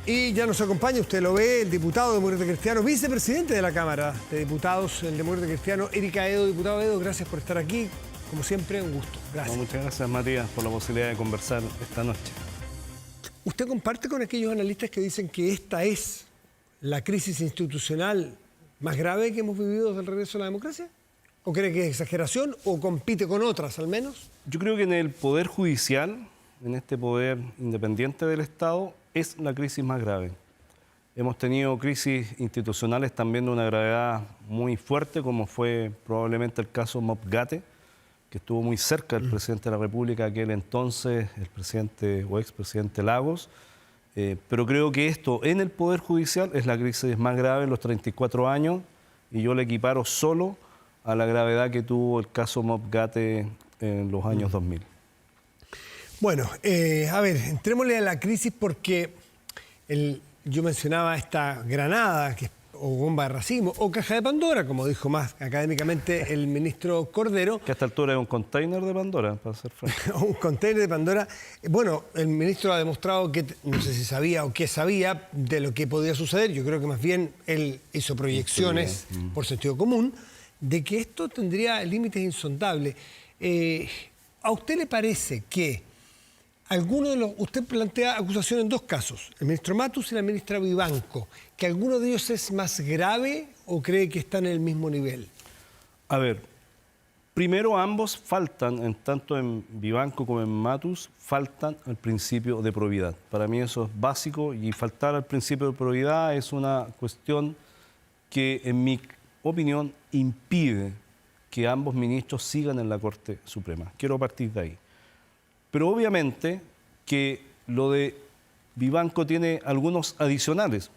Y ya nos acompaña, usted lo ve, el diputado Demócrata Cristiano, vicepresidente de la Cámara de Diputados, el Demócrata Cristiano, Erika Edo. Diputado Edo, gracias por estar aquí. Como siempre, un gusto. Gracias. No, muchas gracias, Matías, por la posibilidad de conversar esta noche. ¿Usted comparte con aquellos analistas que dicen que esta es la crisis institucional más grave que hemos vivido desde el regreso a la democracia? ¿O cree que es exageración o compite con otras al menos? Yo creo que en el Poder Judicial, en este poder independiente del Estado, es la crisis más grave. Hemos tenido crisis institucionales también de una gravedad muy fuerte, como fue probablemente el caso Mobgate, que estuvo muy cerca del presidente de la República, aquel entonces, el presidente o expresidente Lagos. Pero creo que esto en el Poder Judicial es la crisis más grave en los 34 años y yo le equiparo solo a la gravedad que tuvo el caso Mobgate en los años 2000. Bueno, a ver, entrémosle a la crisis porque yo mencionaba esta granada, o bomba de racimo, o caja de Pandora, como dijo más académicamente el ministro Cordero. Que a esta altura es un container de Pandora, para ser franco. Un container de Pandora. Bueno, el ministro ha demostrado que, no sé si sabía o qué sabía de lo que podía suceder. Yo creo que más bien él hizo proyecciones por sentido común de que esto tendría límites insondables. ¿A usted le parece que usted plantea acusación en dos casos, el ministro Matus y la ministra Vivanco, que alguno de ellos es más grave o cree que están en el mismo nivel? A ver, primero ambos faltan, tanto en Vivanco como en Matus, faltan al principio de probidad. Para mí eso es básico y faltar al principio de probidad es una cuestión que, en mi opinión, impide que ambos ministros sigan en la Corte Suprema. Quiero partir de ahí. Pero obviamente que lo de Vivanco tiene algunos adicionales.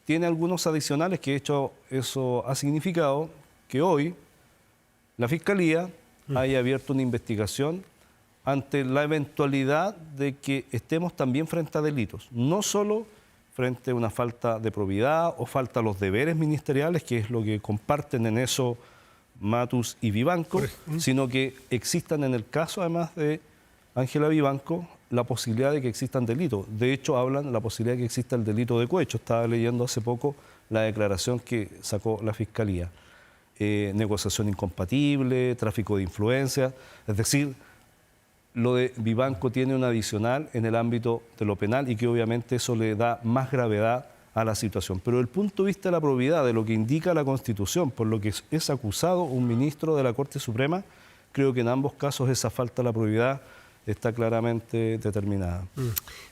Tiene algunos adicionales que, de hecho, eso ha significado que hoy la Fiscalía haya abierto una investigación ante la eventualidad de que estemos también frente a delitos. No solo frente a una falta de probidad o falta a los deberes ministeriales, que es lo que comparten en eso Matus y Vivanco, sino que existan en el caso, además de Ángela Vivanco, la posibilidad de que existan delitos. De hecho, hablan de la posibilidad de que exista el delito de cohecho. Estaba leyendo hace poco la declaración que sacó la Fiscalía. Negociación incompatible, tráfico de influencia. Es decir, lo de Vivanco tiene un adicional en el ámbito de lo penal y que obviamente eso le da más gravedad a la situación. Pero desde el punto de vista de la probidad, de lo que indica la Constitución, por lo que es acusado un ministro de la Corte Suprema, creo que en ambos casos esa falta de la probidad está claramente determinada.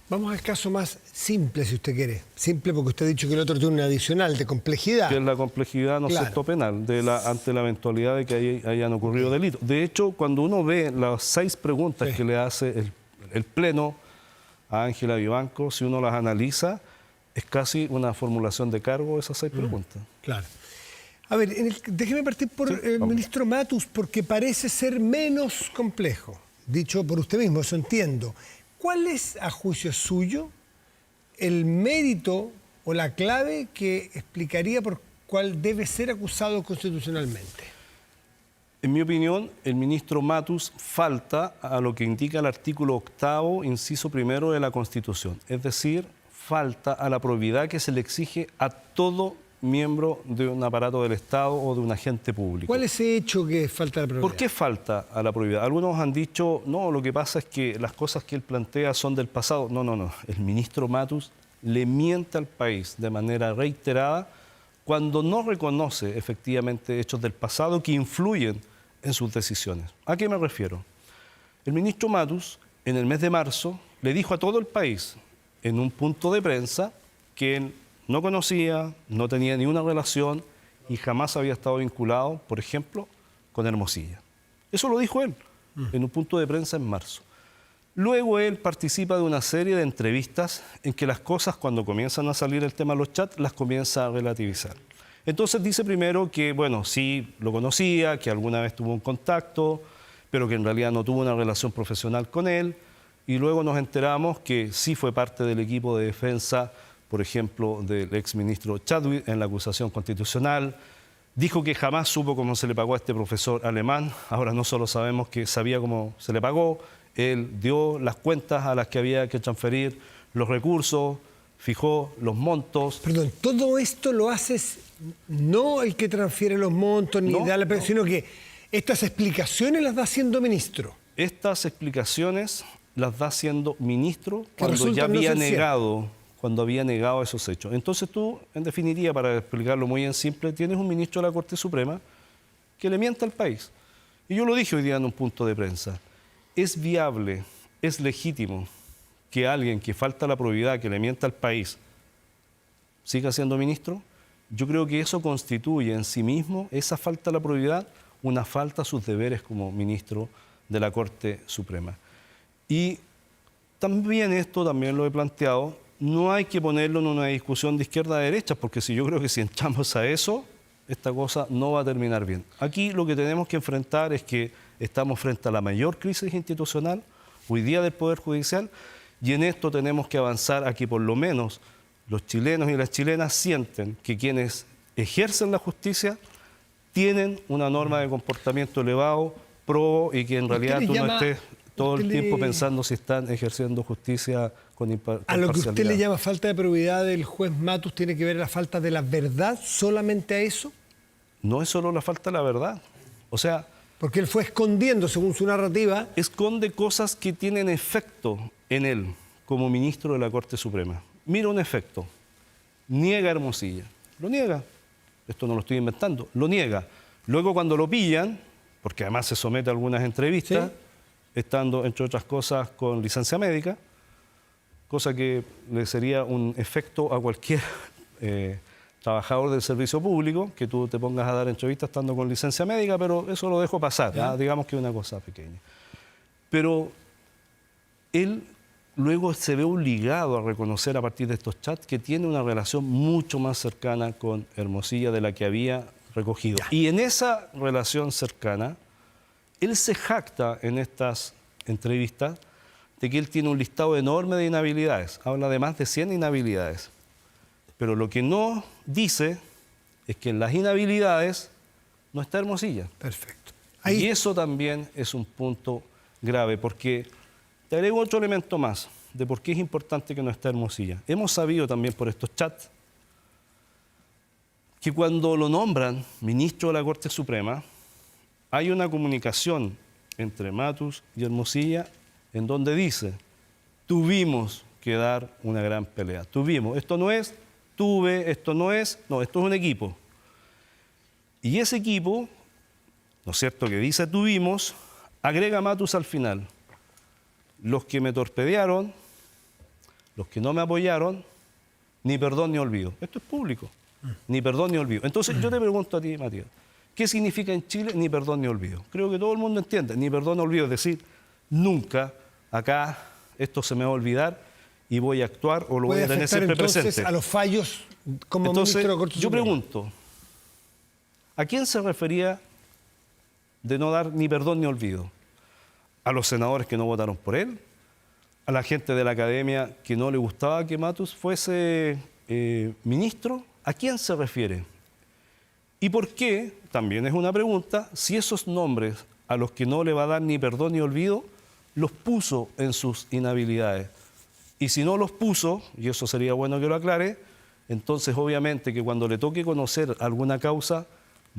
Vamos al caso más simple, si usted quiere. Simple porque usted ha dicho que el otro tiene un adicional de complejidad. Que es la complejidad, ¿no es cierto?, penal, ante la eventualidad de que hayan ocurrido delitos. De hecho, cuando uno ve las 6 preguntas que le hace el Pleno a Ángela Vivanco, si uno las analiza, es casi una formulación de cargo de esas 6 preguntas. Claro. A ver, déjeme partir por el ministro Matus, porque parece ser menos complejo. Dicho por usted mismo, eso entiendo. ¿Cuál es, a juicio suyo, el mérito o la clave que explicaría por cuál debe ser acusado constitucionalmente? En mi opinión, el ministro Matus falta a lo que indica el artículo 8º, inciso 1 de la Constitución. Es decir, falta a la probidad que se le exige a todo miembro de un aparato del Estado o de un agente público. ¿Cuál es ese hecho que falta a la probidad? ¿Por qué falta a la probidad? Algunos han dicho, no, lo que pasa es que las cosas que él plantea son del pasado. No, no, no. El ministro Matus le miente al país de manera reiterada cuando no reconoce efectivamente hechos del pasado que influyen en sus decisiones. ¿A qué me refiero? El ministro Matus, en el mes de marzo, le dijo a todo el país, en un punto de prensa, que él no conocía, no tenía ni una relación y jamás había estado vinculado, por ejemplo, con Hermosilla. Eso lo dijo él en un punto de prensa en marzo. Luego él participa de una serie de entrevistas en que las cosas, cuando comienzan a salir el tema de los chats, las comienza a relativizar. Entonces dice primero que, bueno, sí lo conocía, que alguna vez tuvo un contacto, pero que en realidad no tuvo una relación profesional con él. Y luego nos enteramos que sí fue parte del equipo de defensa, por ejemplo, del exministro Chadwick en la acusación constitucional. Dijo que jamás supo cómo se le pagó a este profesor alemán. Ahora no solo sabemos que sabía cómo se le pagó, él dio las cuentas a las que había que transferir los recursos, fijó los montos. Perdón, todo esto lo haces no el que transfiere los montos ni No, da la no. sino que estas explicaciones las da siendo ministro. Estas explicaciones las da siendo ministro cuando resultan ya no había ser negado esos hechos. Entonces tú, en definitiva, para explicarlo muy en simple, tienes un ministro de la Corte Suprema que le miente al país. Y yo lo dije hoy día en un punto de prensa. ¿Es viable, es legítimo que alguien que falta la probidad, que le mienta al país, siga siendo ministro? Yo creo que eso constituye en sí mismo, esa falta de la probidad, una falta a sus deberes como ministro de la Corte Suprema. Y también esto, también lo he planteado, no hay que ponerlo en una discusión de izquierda a derecha, porque yo creo que si entramos a eso, esta cosa no va a terminar bien. Aquí lo que tenemos que enfrentar es que estamos frente a la mayor crisis institucional hoy día del Poder Judicial, y en esto tenemos que avanzar a que por lo menos los chilenos y las chilenas sienten que quienes ejercen la justicia tienen una norma de comportamiento elevado, probo, y que en realidad tú no estés todo el tiempo pensando si están ejerciendo justicia con imparcialidad. A lo que usted le llama falta de probidad del juez Matus, ¿tiene que ver la falta de la verdad solamente a eso? No es solo la falta de la verdad. O sea, porque él fue escondiendo, según su narrativa, esconde cosas que tienen efecto en él como ministro de la Corte Suprema. Mira un efecto. Niega a Hermosilla. Lo niega. Esto no lo estoy inventando. Lo niega. Luego cuando lo pillan, porque además se somete a algunas entrevistas, ¿sí?, estando, entre otras cosas, con licencia médica, cosa que le sería un efecto a cualquier trabajador del servicio público, que tú te pongas a dar entrevistas estando con licencia médica, pero eso lo dejo pasar, digamos que es una cosa pequeña. Pero él luego se ve obligado a reconocer a partir de estos chats que tiene una relación mucho más cercana con Hermosilla de la que había recogido. Y en esa relación cercana, él se jacta en estas entrevistas de que él tiene un listado enorme de inhabilidades. Habla de más de 100 inhabilidades. Pero lo que no dice es que en las inhabilidades no está Hermosilla. Perfecto. Y eso también es un punto grave, porque te agrego otro elemento más de por qué es importante que no esté Hermosilla. Hemos sabido también por estos chats que cuando lo nombran ministro de la Corte Suprema, hay una comunicación entre Matus y Hermosilla en donde dice: tuvimos que dar una gran pelea. Tuvimos. Esto no es tuve, esto no es, no, esto es un equipo. Y ese equipo, ¿no es cierto?, que dice tuvimos, agrega Matus al final: los que me torpedearon, los que no me apoyaron, ni perdón ni olvido. Esto es público. Ni perdón ni olvido. Entonces yo te pregunto a ti, Matías, ¿qué significa en Chile ni perdón ni olvido? Creo que todo el mundo entiende. Ni perdón ni olvido, es decir, nunca acá esto se me va a olvidar y voy a actuar o lo voy a tener siempre presente. A los fallos como entonces, ministro de la Corte yo Suprema. pregunto, ¿a quién se refería de no dar ni perdón ni olvido? ¿A los senadores que no votaron por él? ¿A la gente de la academia que no le gustaba que Matus fuese ministro? ¿A quién se refiere? ¿Y por qué? También es una pregunta, si esos nombres a los que no le va a dar ni perdón ni olvido, los puso en sus inhabilidades. Y si no los puso, y eso sería bueno que lo aclare, entonces obviamente que cuando le toque conocer alguna causa,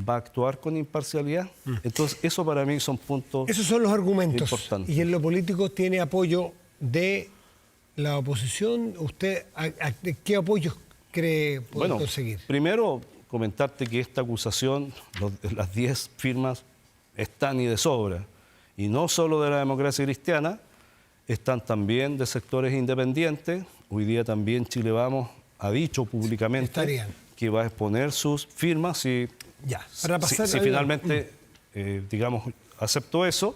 va a actuar con imparcialidad. Entonces eso para mí son puntos Esos son los argumentos. importantes. Y en lo político tiene apoyo de la oposición. ¿Usted qué apoyos cree poder conseguir? Primero, comentarte que esta acusación, las 10 firmas, están y de sobra. Y no solo de la democracia cristiana, están también de sectores independientes. Hoy día también Chile Vamos ha dicho públicamente que va a exponer sus firmas si finalmente, digamos, acepto eso.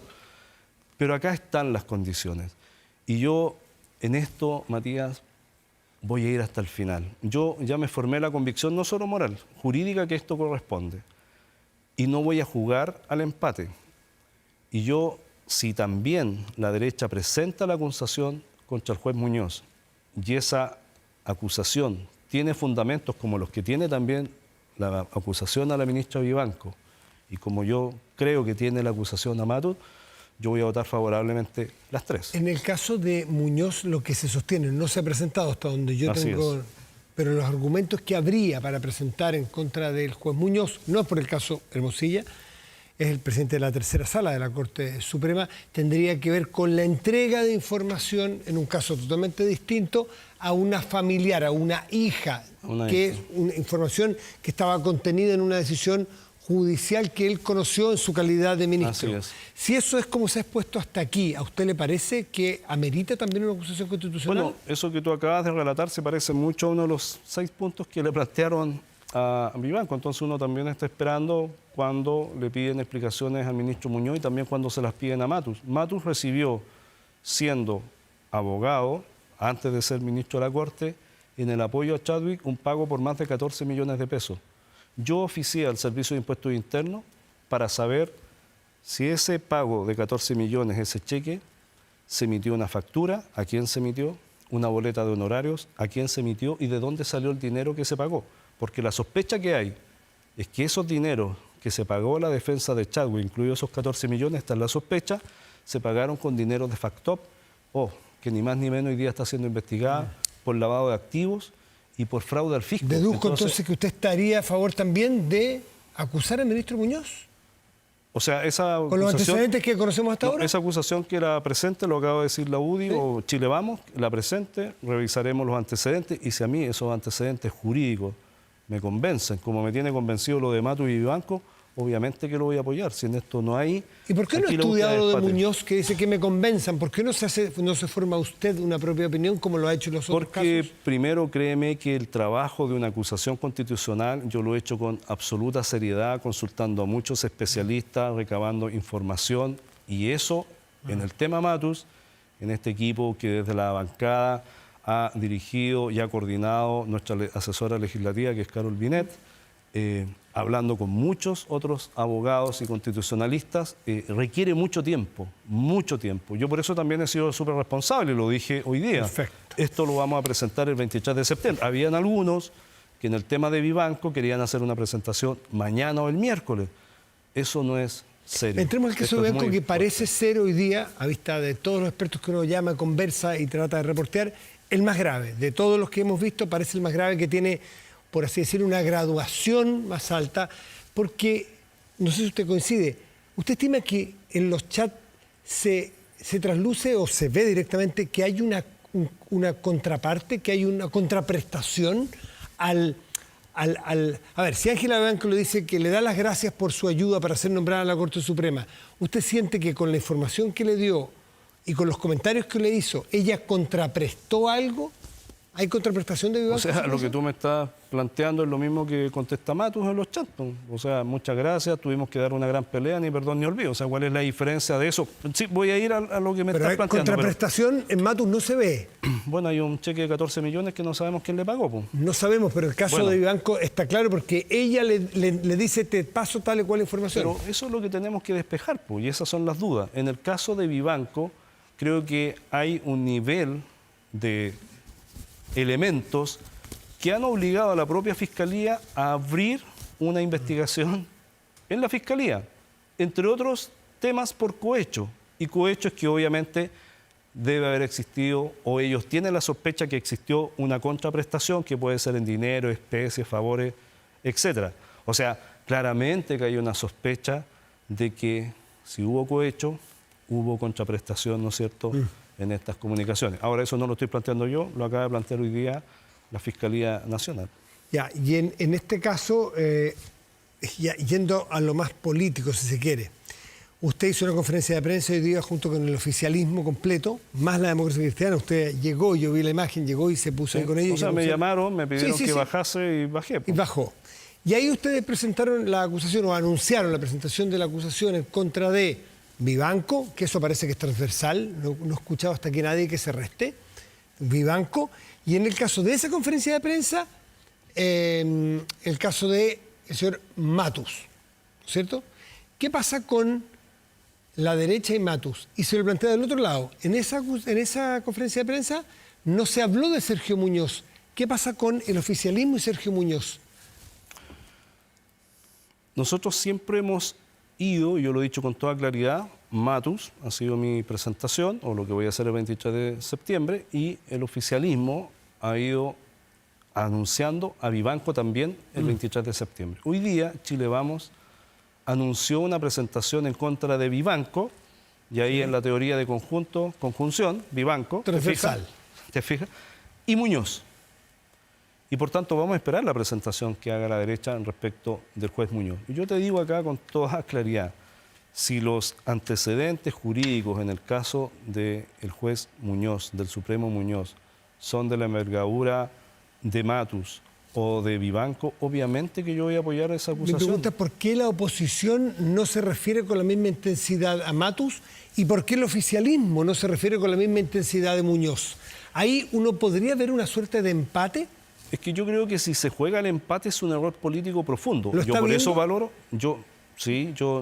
Pero acá están las condiciones. Y yo en esto, Matías, voy a ir hasta el final. Yo ya me formé la convicción, no solo moral, jurídica, que esto corresponde. Y no voy a jugar al empate. Y yo, si también la derecha presenta la acusación contra el juez Muñoz y esa acusación tiene fundamentos como los que tiene también la acusación a la ministra Vivanco y como yo creo que tiene la acusación a Matus, yo voy a votar favorablemente las tres. En el caso de Muñoz, lo que se sostiene, no se ha presentado hasta donde yo Así tengo... es. Pero los argumentos que habría para presentar en contra del juez Muñoz, no es por el caso Hermosilla, es el presidente de la tercera sala de la Corte Suprema, tendría que ver con la entrega de información, en un caso totalmente distinto, a una familiar, a una hija, que es una información que estaba contenida en una decisión judicial que él conoció en su calidad de ministro. Así es. Si eso es como se ha expuesto hasta aquí, ¿a usted le parece que amerita también una acusación constitucional? Bueno, eso que tú acabas de relatar se parece mucho a uno de los 6 puntos que le plantearon a Vivanco. Entonces uno también está esperando cuando le piden explicaciones al ministro Muñoz y también cuando se las piden a Matus. Matus recibió, siendo abogado, antes de ser ministro de la Corte, en el apoyo a Chadwick, un pago por más de 14 millones de pesos. Yo oficié al Servicio de Impuestos Internos para saber si ese pago de 14 millones, ese cheque, se emitió una factura, a quién se emitió, una boleta de honorarios, a quién se emitió y de dónde salió el dinero que se pagó. Porque la sospecha que hay es que esos dineros que se pagó la defensa de Chadwick, incluidos esos 14 millones, está en la sospecha, se pagaron con dinero de Factop, que ni más ni menos hoy día está siendo investigada por lavado de activos y por fraude al fisco. Deduzco entonces que usted estaría a favor también de acusar al ministro Muñoz. O sea, esa con los antecedentes que conocemos hasta ahora. Esa acusación que era presente, lo acaba de decir la UDI o Chile Vamos, la presente, revisaremos los antecedentes y si a mí esos antecedentes jurídicos me convencen, como me tiene convencido lo de Matus y Vivanco, obviamente que lo voy a apoyar. Si en esto no hay... ¿Y por qué no ha estudiado lo de Muñoz que dice que me convenzan? ¿Por qué no se forma usted una propia opinión como lo ha hecho en los otros casos? Porque primero créeme que el trabajo de una acusación constitucional yo lo he hecho con absoluta seriedad, consultando a muchos especialistas, recabando información y eso en el tema Matus, en este equipo que desde la bancada ha dirigido y ha coordinado nuestra asesora legislativa que es Carol Binet, hablando con muchos otros abogados y constitucionalistas, requiere mucho tiempo, mucho tiempo. Yo por eso también he sido súper responsable, lo dije hoy día. Perfecto. Esto lo vamos a presentar el 23 de septiembre. Habían algunos que en el tema de Vivanco querían hacer una presentación mañana o el miércoles. Eso no es serio. Entremos al caso de Vivanco, que parece ser hoy día, a vista de todos los expertos que uno llama, conversa y trata de reportear, el más grave. De todos los que hemos visto, parece el más grave, que tiene, por así decir, una graduación más alta, porque, no sé si usted coincide, ¿usted estima que en los chats se trasluce o se ve directamente que hay una contraparte, que hay una contraprestación a ver, si Ángela Vivanco le dice que le da las gracias por su ayuda para ser nombrada a la Corte Suprema, ¿usted siente que con la información que le dio y con los comentarios que le hizo, ella contraprestó algo? ¿Hay contraprestación de Vivanco? O sea, lo que tú me estás planteando es lo mismo que contesta Matus en los chats. O sea, muchas gracias, tuvimos que dar una gran pelea, ni perdón ni olvido. O sea, ¿cuál es la diferencia de eso? Sí, voy a ir a lo que me estás planteando. Contraprestación en Matus no se ve. Bueno, hay un cheque de 14 millones que no sabemos quién le pagó. Pues. No sabemos, pero el caso de Vivanco está claro porque ella le dice, te paso tal y cual información. Pero eso es lo que tenemos que despejar, pues, y esas son las dudas. En el caso de Vivanco, creo que hay un nivel de elementos que han obligado a la propia Fiscalía a abrir una investigación en la Fiscalía, entre otros temas por cohecho. Y cohecho es que obviamente debe haber existido, o ellos tienen la sospecha que existió una contraprestación que puede ser en dinero, especies, favores, etc. O sea, claramente que hay una sospecha de que si hubo cohecho, hubo contraprestación, ¿no es cierto?, en estas comunicaciones. Ahora, eso no lo estoy planteando yo, lo acaba de plantear hoy día la Fiscalía Nacional. Ya, y en este caso, yendo a lo más político, si se quiere, usted hizo una conferencia de prensa hoy día junto con el oficialismo completo, más la democracia cristiana. Usted llegó, yo vi la imagen, llegó y se puso ahí con ellos. O sea, me llamaron, me pidieron que bajase y bajé. Y bajó. Y ahí ustedes presentaron la acusación, o anunciaron la presentación de la acusación en contra de Vivanco, que eso parece que es transversal, no he escuchado hasta aquí nadie que se reste, Vivanco, y en el caso de esa conferencia de prensa, el caso del señor Matus, ¿cierto? ¿Qué pasa con la derecha y Matus? Y se lo plantea del otro lado, en esa conferencia de prensa no se habló de Sergio Muñoz. ¿Qué pasa con el oficialismo y Sergio Muñoz? Nosotros siempre hemos ido, y yo lo he dicho con toda claridad, Matus, ha sido mi presentación, o lo que voy a hacer el 23 de septiembre, y el oficialismo ha ido anunciando a Vivanco también el 23 de septiembre. Hoy día, Chile Vamos anunció una presentación en contra de Vivanco, y ahí en la teoría de conjunción, Vivanco, transversal, ¿te fijas? Y Muñoz. Y por tanto vamos a esperar la presentación que haga la derecha respecto del juez Muñoz. Y yo te digo acá con toda claridad, si los antecedentes jurídicos en el caso del juez Muñoz, del Supremo Muñoz, son de la envergadura de Matus o de Vivanco, obviamente que yo voy a apoyar esa acusación. Mi pregunta es por qué la oposición no se refiere con la misma intensidad a Matus y por qué el oficialismo no se refiere con la misma intensidad de Muñoz. Ahí uno podría ver una suerte de empate. Es que yo creo que si se juega el empate es un error político profundo. ¿Lo Yo está por eso viendo? valoro, yo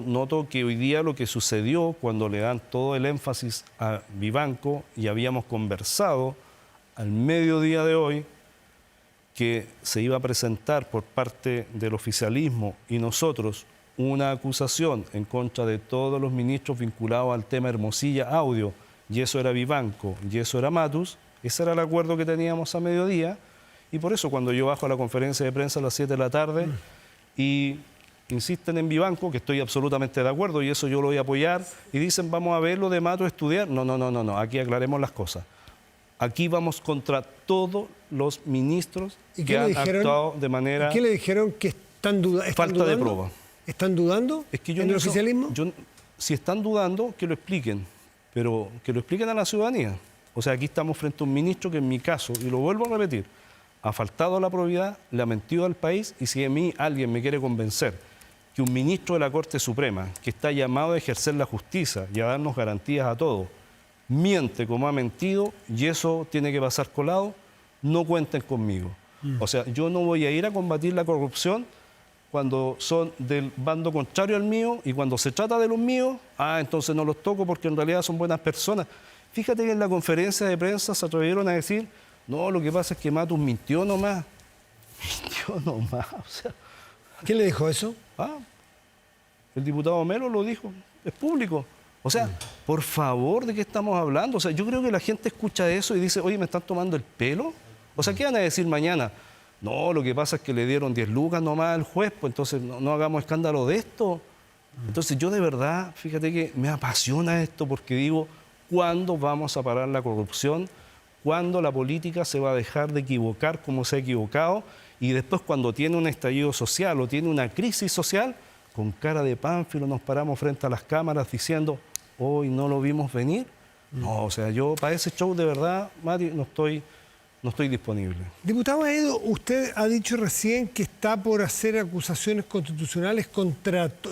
noto que hoy día lo que sucedió cuando le dan todo el énfasis a Vivanco y habíamos conversado al mediodía de hoy que se iba a presentar por parte del oficialismo y nosotros una acusación en contra de todos los ministros vinculados al tema Hermosilla Audio, y eso era Vivanco y eso era Matus, ese era el acuerdo que teníamos a mediodía. Y por eso cuando yo bajo a la conferencia de prensa a las 7 de la tarde y insisten en Vivanco, que estoy absolutamente de acuerdo y eso yo lo voy a apoyar, y dicen vamos a ver lo de Mato estudiar. No, aquí aclaremos las cosas. Aquí vamos contra todos los ministros que han actuado de manera... ¿Qué le dijeron que están dudando? Falta de prueba. ¿Están dudando es que yo en el oficialismo? Si están dudando, que lo expliquen, pero que lo expliquen a la ciudadanía. O sea, aquí estamos frente a un ministro que en mi caso, y lo vuelvo a repetir, ha faltado a la probidad, le ha mentido al país, y si a mí alguien me quiere convencer que un ministro de la Corte Suprema, que está llamado a ejercer la justicia y a darnos garantías a todos, miente como ha mentido y eso tiene que pasar colado, no cuenten conmigo. O sea, yo no voy a ir a combatir la corrupción cuando son del bando contrario al mío y cuando se trata de los míos, entonces no los toco porque en realidad son buenas personas. Fíjate que en la conferencia de prensa se atrevieron a decir, no, lo que pasa es que Matus mintió nomás. Mintió nomás, o sea... ¿Quién le dijo eso? El diputado Melo lo dijo, es público. O sea, por favor, ¿de qué estamos hablando? O sea, yo creo que la gente escucha eso y dice, oye, ¿me están tomando el pelo? O sea, ¿qué van a decir mañana? No, lo que pasa es que le dieron 10 lucas nomás al juez, pues entonces no hagamos escándalo de esto. Entonces yo de verdad, fíjate que me apasiona esto porque digo, ¿cuándo vamos a parar la corrupción? ¿Cuándo la política se va a dejar de equivocar como se ha equivocado? Y después cuando tiene un estallido social o tiene una crisis social, con cara de pánfilo nos paramos frente a las cámaras diciendo, hoy no lo vimos venir. No, o sea, yo para ese show de verdad, Mati, no estoy disponible. Diputado Aedo, usted ha dicho recién que está por hacer acusaciones constitucionales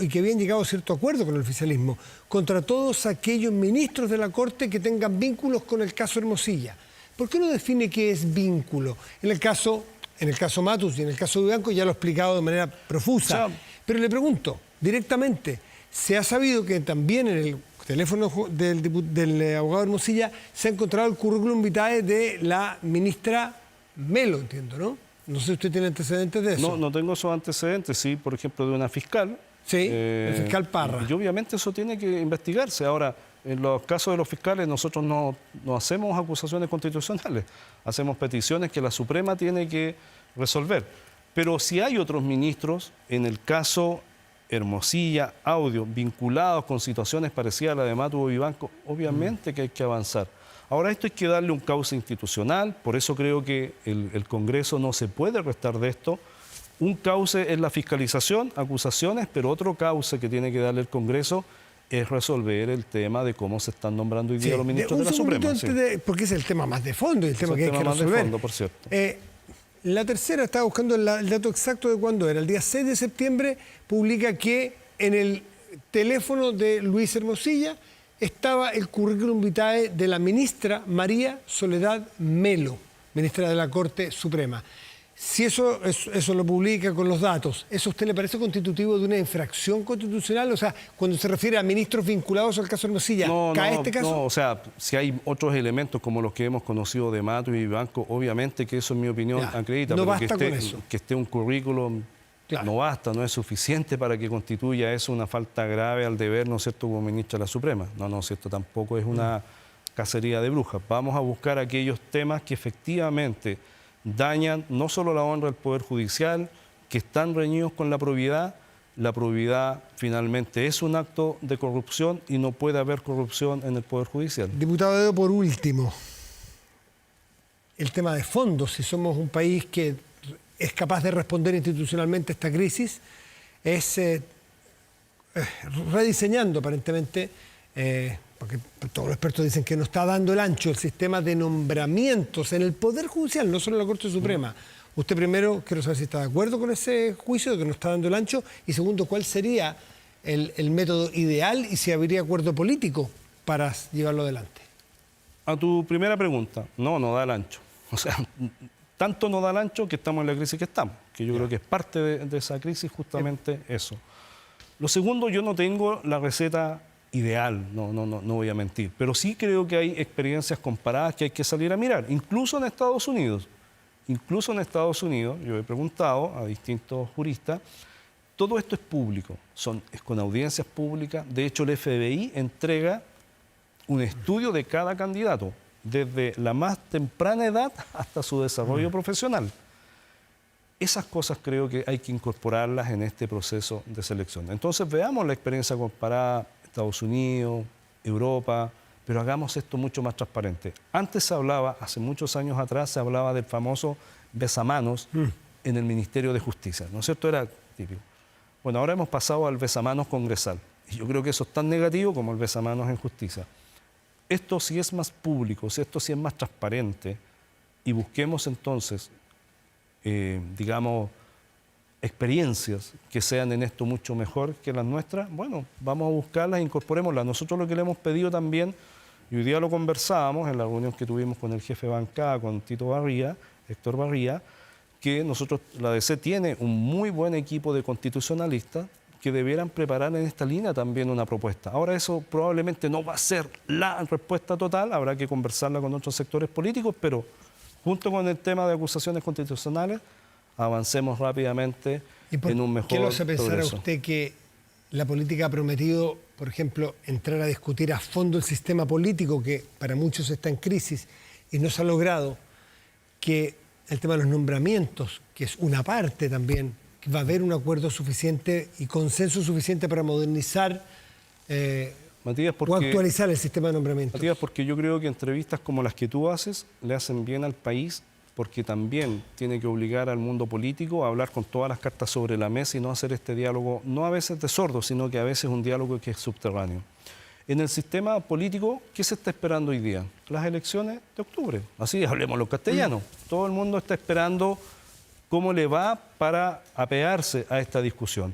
y que habían llegado a cierto acuerdo con el oficialismo, contra todos aquellos ministros de la Corte que tengan vínculos con el caso Hermosilla. ¿Por qué no define qué es vínculo? En el caso Matus y en el caso de Vivanco ya lo he explicado de manera profusa. Pero le pregunto directamente, ¿se ha sabido que también en el teléfono del abogado Hermosilla se ha encontrado el currículum vitae de la ministra Melo, entiendo, ¿no? No sé si usted tiene antecedentes de eso. No tengo esos antecedentes, sí, por ejemplo, de una fiscal. Sí, el fiscal Parra. Y obviamente eso tiene que investigarse. Ahora, en los casos de los fiscales nosotros no hacemos acusaciones constitucionales, hacemos peticiones que la Suprema tiene que resolver. Pero si hay otros ministros, en el caso Hermosilla, Audio, vinculados con situaciones parecidas a la de Matus o Vivanco, obviamente que hay que avanzar. Ahora esto hay que darle un cauce institucional, por eso creo que el Congreso no se puede restar de esto. Un cauce es la fiscalización, acusaciones, pero otro cauce que tiene que darle el Congreso es resolver el tema de cómo se están nombrando hoy día los ministros de la Suprema. Porque es el tema más de fondo y el tema que hay que resolver. Más de fondo, por cierto. La tercera, estaba buscando el dato exacto de cuándo era. El día 6 de septiembre publica que en el teléfono de Luis Hermosilla estaba el currículum vitae de la ministra María Soledad Melo, ministra de la Corte Suprema. Si eso lo publica con los datos, ¿eso a usted le parece constitutivo de una infracción constitucional? O sea, cuando se refiere a ministros vinculados al caso Hermosilla, ¿cae este caso? No, o sea, si hay otros elementos como los que hemos conocido de Matus y Vivanco, obviamente que eso, en mi opinión, acredita. No pero basta con eso. Que esté un currículum Claro. No basta, no es suficiente para que constituya eso una falta grave al deber, ¿no es cierto?, como ministro de la Suprema. No, es cierto, tampoco es una cacería de brujas. Vamos a buscar aquellos temas que efectivamente dañan no solo la honra del Poder Judicial, que están reñidos con la probidad. La probidad finalmente es un acto de corrupción y no puede haber corrupción en el Poder Judicial. Diputado Edo, por último, el tema de fondos. Si somos un país que es capaz de responder institucionalmente a esta crisis, es rediseñando aparentemente, porque todos los expertos dicen que no está dando el ancho el sistema de nombramientos en el Poder Judicial, no solo en la Corte Suprema. Usted primero, quiero saber si está de acuerdo con ese juicio de que no está dando el ancho, y segundo, ¿cuál sería el método ideal y si habría acuerdo político para llevarlo adelante? A tu primera pregunta, no da el ancho. O sea, tanto no da el ancho que estamos en la crisis que estamos, que yo creo que es parte de esa crisis justamente eso. Lo segundo, yo no tengo la receta ideal, no voy a mentir, pero sí creo que hay experiencias comparadas que hay que salir a mirar, incluso en Estados Unidos. Incluso en Estados Unidos, yo he preguntado a distintos juristas, todo esto es público, es con audiencias públicas. De hecho, el FBI entrega un estudio de cada candidato, desde la más temprana edad hasta su desarrollo profesional. Esas cosas creo que hay que incorporarlas en este proceso de selección. Entonces veamos la experiencia comparada, Estados Unidos, Europa, pero hagamos esto mucho más transparente. Antes se hablaba, hace muchos años atrás, se hablaba del famoso besamanos en el Ministerio de Justicia, ¿no es cierto? Era típico. Bueno, ahora hemos pasado al besamanos congresal. Y yo creo que eso es tan negativo como el besamanos en justicia. Esto sí es más público, esto sí es más transparente, y busquemos entonces, digamos, experiencias que sean en esto mucho mejor que las nuestras. Bueno, vamos a buscarlas e incorporémoslas. Nosotros lo que le hemos pedido también, y hoy día lo conversábamos en la reunión que tuvimos con el jefe de bancada, con Tito Barría, Héctor Barría, que nosotros, la DC tiene un muy buen equipo de constitucionalistas que debieran preparar en esta línea también una propuesta. Ahora eso probablemente no va a ser la respuesta total, habrá que conversarla con otros sectores políticos, pero junto con el tema de acusaciones constitucionales, avancemos rápidamente en un mejor ¿Qué lo hace pensar progreso? a usted que la política ha prometido, por ejemplo, entrar a discutir a fondo el sistema político, que para muchos está en crisis, y no se ha logrado, que el tema de los nombramientos, que es una parte también, que va a haber un acuerdo suficiente y consenso suficiente para modernizar Matías, o actualizar el sistema de nombramientos? Matías, porque yo creo que entrevistas como las que tú haces le hacen bien al país, porque también tiene que obligar al mundo político a hablar con todas las cartas sobre la mesa y no hacer este diálogo, no a veces de sordos, sino que a veces un diálogo que es subterráneo. En el sistema político, ¿qué se está esperando hoy día? Las elecciones de octubre. Así hablemos los castellanos. Todo el mundo está esperando cómo le va para apearse a esta discusión.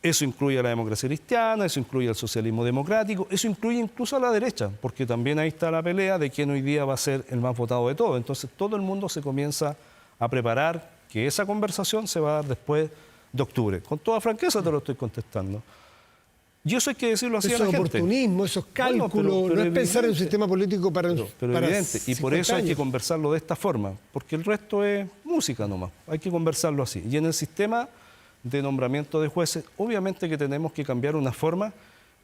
Eso incluye a la democracia cristiana, eso incluye al socialismo democrático, eso incluye incluso a la derecha, porque también ahí está la pelea de quién hoy día va a ser el más votado de todos. Entonces todo el mundo se comienza a preparar que esa conversación se va a dar después de octubre. Con toda franqueza te lo estoy contestando. Y eso hay que decirlo así a la gente. Eso es oportunismo, esos cálculos, pero no es pensar en un sistema político para evidente, y por eso hay que años. conversarlo de esta forma, porque el resto es música nomás, hay que conversarlo así. Y en el sistema de nombramiento de jueces, obviamente que tenemos que cambiar una forma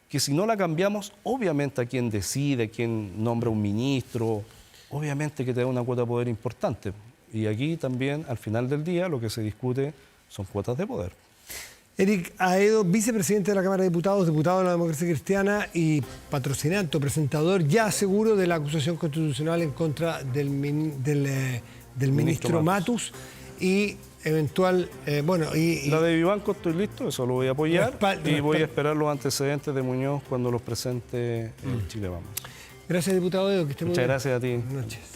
que si no la cambiamos, obviamente a quien decide, quien nombra un ministro, obviamente que te da una cuota de poder importante. Y aquí también, al final del día, lo que se discute son cuotas de poder. Eric Aedo, vicepresidente de la Cámara de Diputados, diputado de la Democracia Cristiana y patrocinante o presentador ya seguro de la acusación constitucional en contra del ministro Matus y eventual, La de Vivanco estoy listo, eso lo voy a apoyar y voy a esperar los antecedentes de Muñoz cuando los presente en Chile Vamos. Gracias, diputado Aedo, que esté muy Muchas bien. gracias a ti. Buenas noches.